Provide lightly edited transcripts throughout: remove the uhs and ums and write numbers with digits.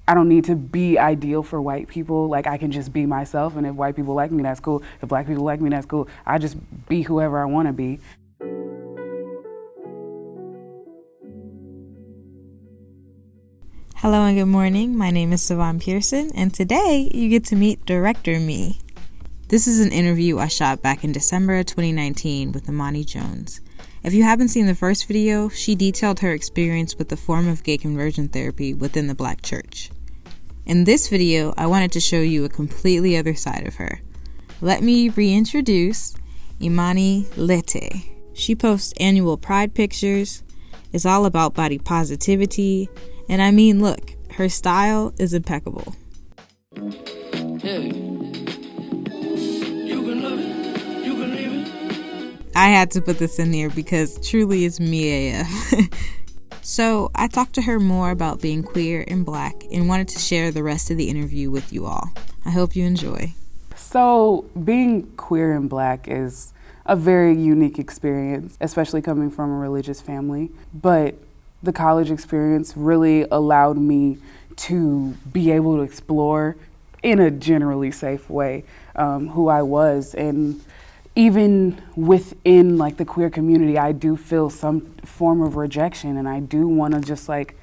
I don't need to be ideal for white people. Like, I can just be myself, and if white people like me, that's cool. If black people like me, that's cool. I just be whoever I want to be. Hello and good morning. My name is Savonne Pearson, and today you get to meet Director Me. This is an interview I shot back in December 2019 with Imani Jones. If you haven't seen the first video, she detailed her experience with the form of gay conversion therapy within the Black church. In this video, I wanted to show you a completely other side of her. Let me reintroduce Imani Lete. She posts annual Pride pictures, is all about body positivity, and I mean, look, her style is impeccable. I had to put this in there because truly it's me AF. So I talked to her more about being queer and black and wanted to share the rest of the interview with you all. I hope you enjoy. So being queer and black is a very unique experience, especially coming from a religious family. But the college experience really allowed me to be able to explore in a generally safe way who I was. And even within like the queer community, I do feel some form of rejection, and I do want to just like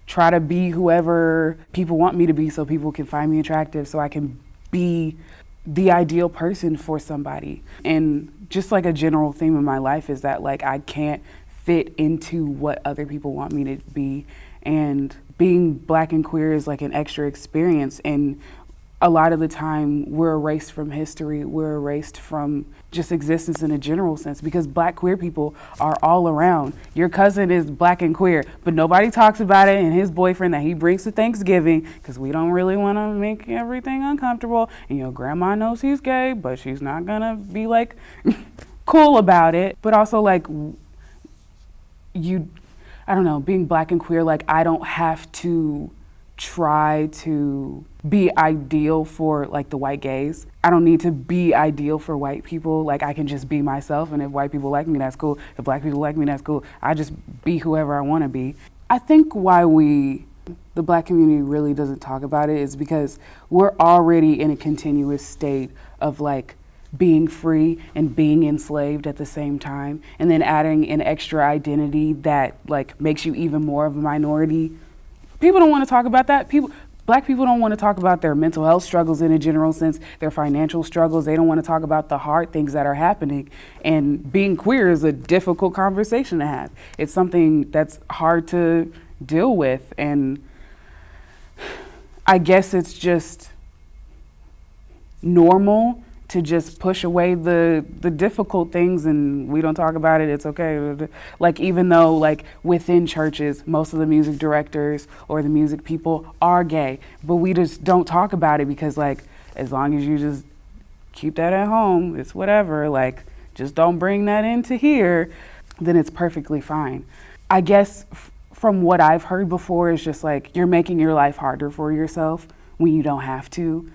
try to be whoever people want me to be so people can find me attractive, so I can be the ideal person for somebody. And just like a general theme in my life is that like I can't fit into what other people want me to be, and being black and queer is like an extra experience. And a lot of the time we're erased from history, we're erased from just existence in a general sense, because black queer people are all around. Your cousin is black and queer, but nobody talks about it, and his boyfriend that he brings to Thanksgiving, because we don't really want to make everything uncomfortable. And your grandma knows he's gay, but she's not gonna be like cool about it. But also like I don't know, being black and queer, like I don't have to try to be ideal for like the white gays. I don't need to be ideal for white people. Like I can just be myself, and if white people like me, that's cool. If black people like me, that's cool. I just be whoever I want to be. I think why the black community really doesn't talk about it is because we're already in a continuous state of like being free and being enslaved at the same time, and then adding an extra identity that like makes you even more of a minority. People don't want to talk about that. Black people don't want to talk about their mental health struggles in a general sense, their financial struggles. They don't want to talk about the hard things that are happening. And being queer is a difficult conversation to have. It's something that's hard to deal with. And I guess it's just normal to just push away the difficult things, and we don't talk about it, it's okay. Like, even though like within churches, most of the music directors or the music people are gay, but we just don't talk about it because like, as long as you just keep that at home, it's whatever, like just don't bring that into here, then it's perfectly fine. I guess from what I've heard before is just like, you're making your life harder for yourself when you don't have to.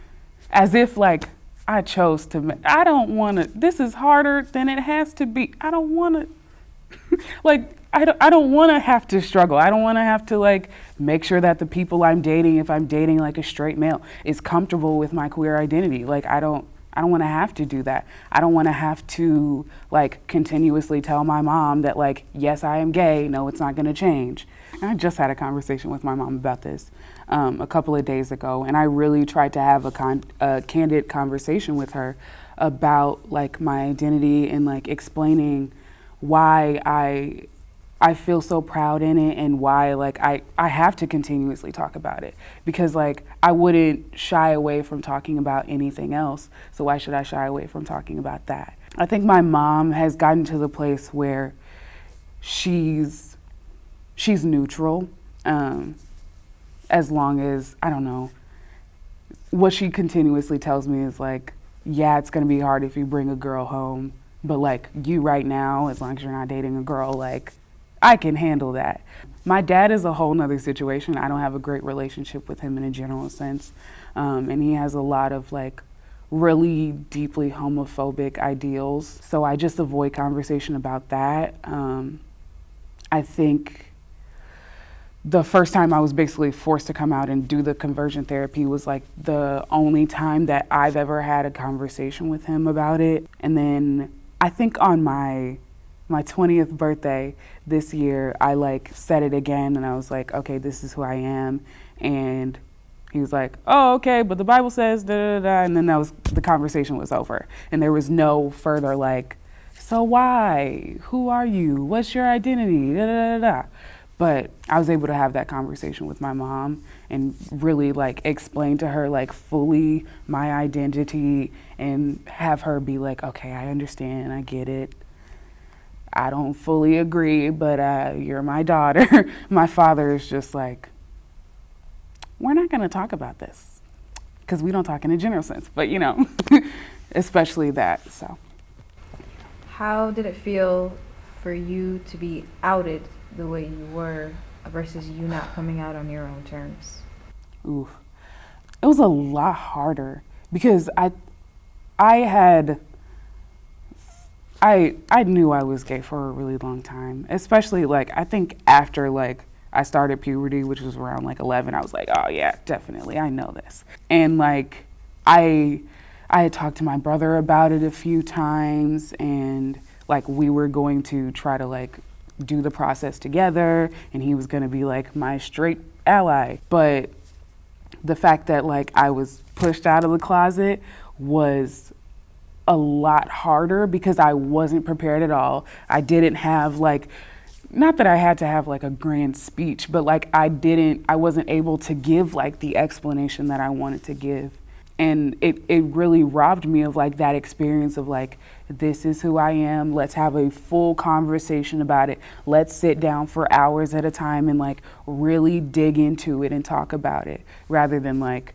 As if like, I chose to, I don't want to, this is harder than it has to be. I don't want to, like, I don't want to have to struggle. I don't want to have to like make sure that the people I'm dating, if I'm dating like a straight male, is comfortable with my queer identity. Like, I don't want to have to do that. I don't want to have to like continuously tell my mom that like, yes, I am gay. No, it's not going to change. And I just had a conversation with my mom about this a couple of days ago, and I really tried to have a candid conversation with her about like my identity and like explaining why I feel so proud in it, and why like I have to continuously talk about it, because like I wouldn't shy away from talking about anything else, so why should I shy away from talking about that? I think my mom has gotten to the place where she's neutral, as long as, I don't know, what she continuously tells me is like, yeah, it's gonna be hard if you bring a girl home, but like you right now, as long as you're not dating a girl, like I can handle that. My dad is a whole nother situation. I don't have a great relationship with him in a general sense. And he has a lot of like really deeply homophobic ideals. So I just avoid conversation about that. I think the first time I was basically forced to come out and do the conversion therapy was like the only time that I've ever had a conversation with him about it. And then I think on my 20th birthday this year, I like said it again and I was like, okay, this is who I am. And he was like, oh, okay, but the Bible says da da da, and then the conversation was over. And there was no further like, so why? Who are you? What's your identity? Da da da da. But I was able to have that conversation with my mom and really like explain to her like fully my identity and have her be like, okay, I understand, I get it. I don't fully agree, but you're my daughter. My father is just like, we're not going to talk about this because we don't talk in a general sense, but you know, especially that, so. How did it feel for you to be outed the way you were versus you not coming out on your own terms? Oof. It was a lot harder because I knew I was gay for a really long time, especially like I think after like I started puberty, which was around like 11, I was like, oh yeah, definitely, I know this. And like I had talked to my brother about it a few times and like we were going to try to like do the process together and he was going to be like my straight ally. But the fact that like I was pushed out of the closet was a lot harder because I wasn't prepared at all. I didn't have like, not that I had to have like a grand speech, but like I wasn't able to give like the explanation that I wanted to give. And it really robbed me of like that experience of like, this is who I am. Let's have a full conversation about it. Let's sit down for hours at a time and like really dig into it and talk about it rather than like,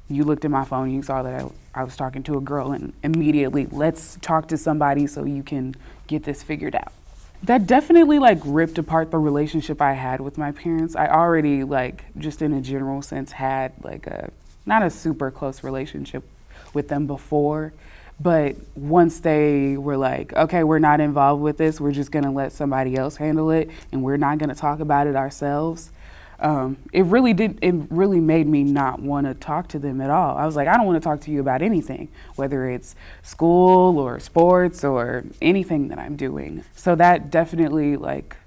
you looked at my phone, you saw that I was talking to a girl and immediately let's talk to somebody so you can get this figured out. That definitely like ripped apart the relationship I had with my parents. I already like just in a general sense had like not a super close relationship with them before, but once they were like, okay, we're not involved with this, we're just gonna let somebody else handle it and we're not gonna talk about it ourselves. It really made me not want to talk to them at all. I was like, I don't want to talk to you about anything, whether it's school or sports or anything that I'm doing. So that definitely like,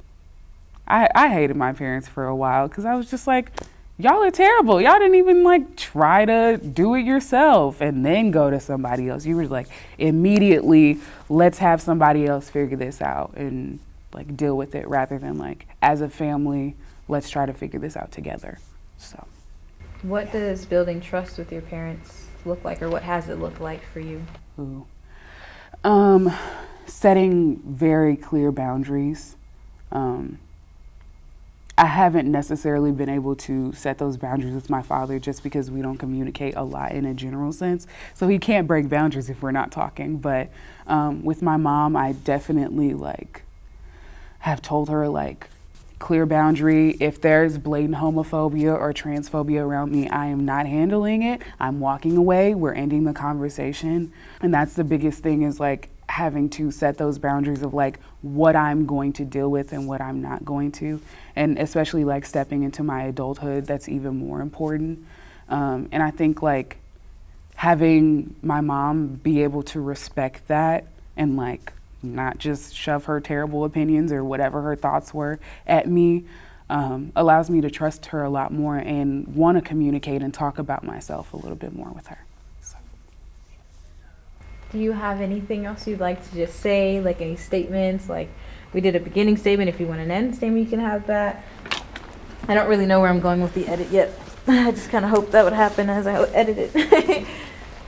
I hated my parents for a while because I was just like, y'all are terrible. Y'all didn't even like try to do it yourself and then go to somebody else. You were like, immediately, let's have somebody else figure this out and like deal with it rather than like, as a family, let's try to figure this out together. So, what does building trust with your parents look like, or what has it looked like for you? Ooh. Setting very clear boundaries. I haven't necessarily been able to set those boundaries with my father just because we don't communicate a lot in a general sense. So he can't break boundaries if we're not talking. But with my mom, I definitely like have told her like, clear boundary. If there's blatant homophobia or transphobia around me, I am not handling it. I'm walking away. We're ending the conversation. And that's the biggest thing is like having to set those boundaries of like what I'm going to deal with and what I'm not going to. And especially like stepping into my adulthood, that's even more important. And I think like having my mom be able to respect that and like not just shove her terrible opinions or whatever her thoughts were at me, allows me to trust her a lot more and want to communicate and talk about myself a little bit more with her. So. Do you have anything else you'd like to just say, like any statements? Like we did a beginning statement. If you want an end statement, you can have that. I don't really know where I'm going with the edit yet. I just kind of hope that would happen as I edit it.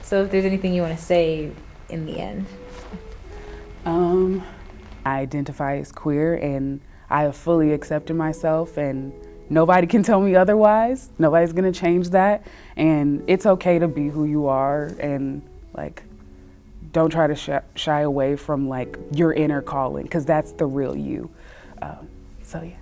So if there's anything you want to say in the end. I identify as queer and I have fully accepted myself and nobody can tell me otherwise. Nobody's gonna change that. And it's okay to be who you are and like, don't try to shy away from like your inner calling because that's the real you. So yeah.